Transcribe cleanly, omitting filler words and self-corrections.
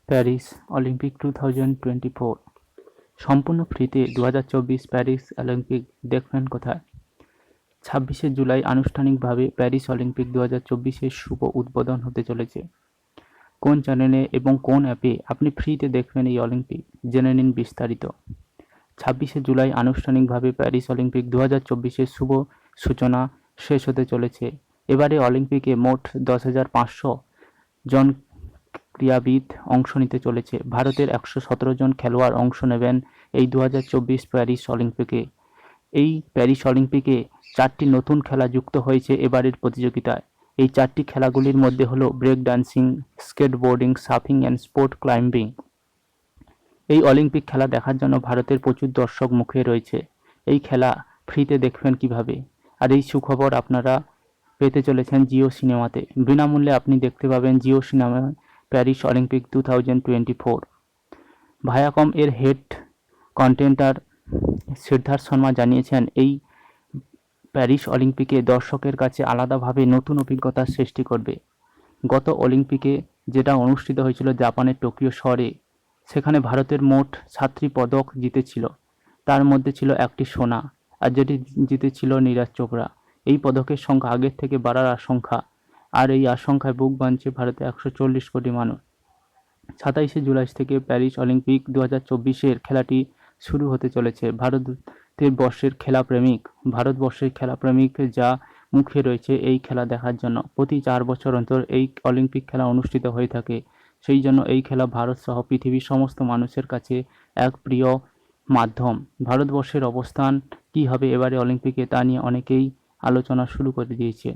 Paris Olympic 2024 সম্পূর্ণ ফ্রিতে 2024 Paris Olympic দেখবেন কোথায়? 26শে জুলাই আনুষ্ঠানিকভাবে প্যারিস অলিম্পিক 2024-এর শুভ উদ্বোধন হতে চলেছে। কোন চ্যানেলে এবং কোন অ্যাপে আপনি ফ্রিতে দেখবেন এই অলিম্পিক, জেনে নিন বিস্তারিত। 26শে জুলাই আনুষ্ঠানিকভাবে প্যারিস অলিম্পিক 2024-এর শুভ সূচনা শেষ হতে চলেছে। এবারে অলিম্পিকে মোট 10,500 জন ক্রীড়াবিদ অংশ নিতে চলেছে। ভারতের 117 জন খেলোয়াড় অংশ নেবেন এই 2024 প্যারিস অলিম্পিকে। এই প্যারিস অলিম্পিকে 4টি নতুন খেলা যুক্ত হয়েছে এবারের প্রতিযোগিতায়। এই 4টি খেলাগুলির মধ্যে হলো break dancing, skateboarding, surfing and sport climbing. এই অলিম্পিক খেলা দেখার জন্য ভারতের প্রচুর দর্শক মুখে রয়েছে। এই খেলা ফ্রিতে দেখবেন কিভাবে? আর এই সুখবর আপনারা পেতে চলেছেন জিও সিনেমাতে। বিনামূল্যে আপনি দেখতে পাবেন জিও সিনেমায় প্যারিস অলিম্পিক 2024। ভায়াকম এর হেড কন্টেন্টার সিদ্ধার্থ শর্মা জানিয়েছেন, এই প্যারিস অলিম্পিকে দর্শকের কাছে আলাদাভাবে নতুন অভিজ্ঞতার সৃষ্টি করবে। গত অলিম্পিকে যেটা অনুষ্ঠিত হয়েছিল জাপানের টোকিও শহরে, সেখানে ভারতের মোট 7টি পদক জিতেছিল। তার মধ্যে ছিল 1টি সোনা, আর যেটি জিতেছিল নীরজ চোপড়া। এই পদকের সংখ্যা আগের থেকে বাড়ার আশঙ্কা, আর এই আশঙ্কায় বুক বাঁধছে ভারতে 140 কোটি মানুষ। 27শে জুলাই থেকে প্যারিস অলিম্পিক 2024-এর খেলাটি শুরু হতে চলেছে। ভারতবর্ষের খেলাপ্রেমিক যা মুখে রয়েছে এই খেলা দেখার জন্য। প্রতি 4 বছর অন্তর এই অলিম্পিক খেলা অনুষ্ঠিত হয়ে থাকে। সেই জন্য এই খেলা ভারত সহ পৃথিবীর সমস্ত মানুষের কাছে এক প্রিয় মাধ্যম। ভারতবর্ষের অবস্থান কী হবে এবারে অলিম্পিকে, তা নিয়ে অনেকেই আলোচনা শুরু করে দিয়েছে।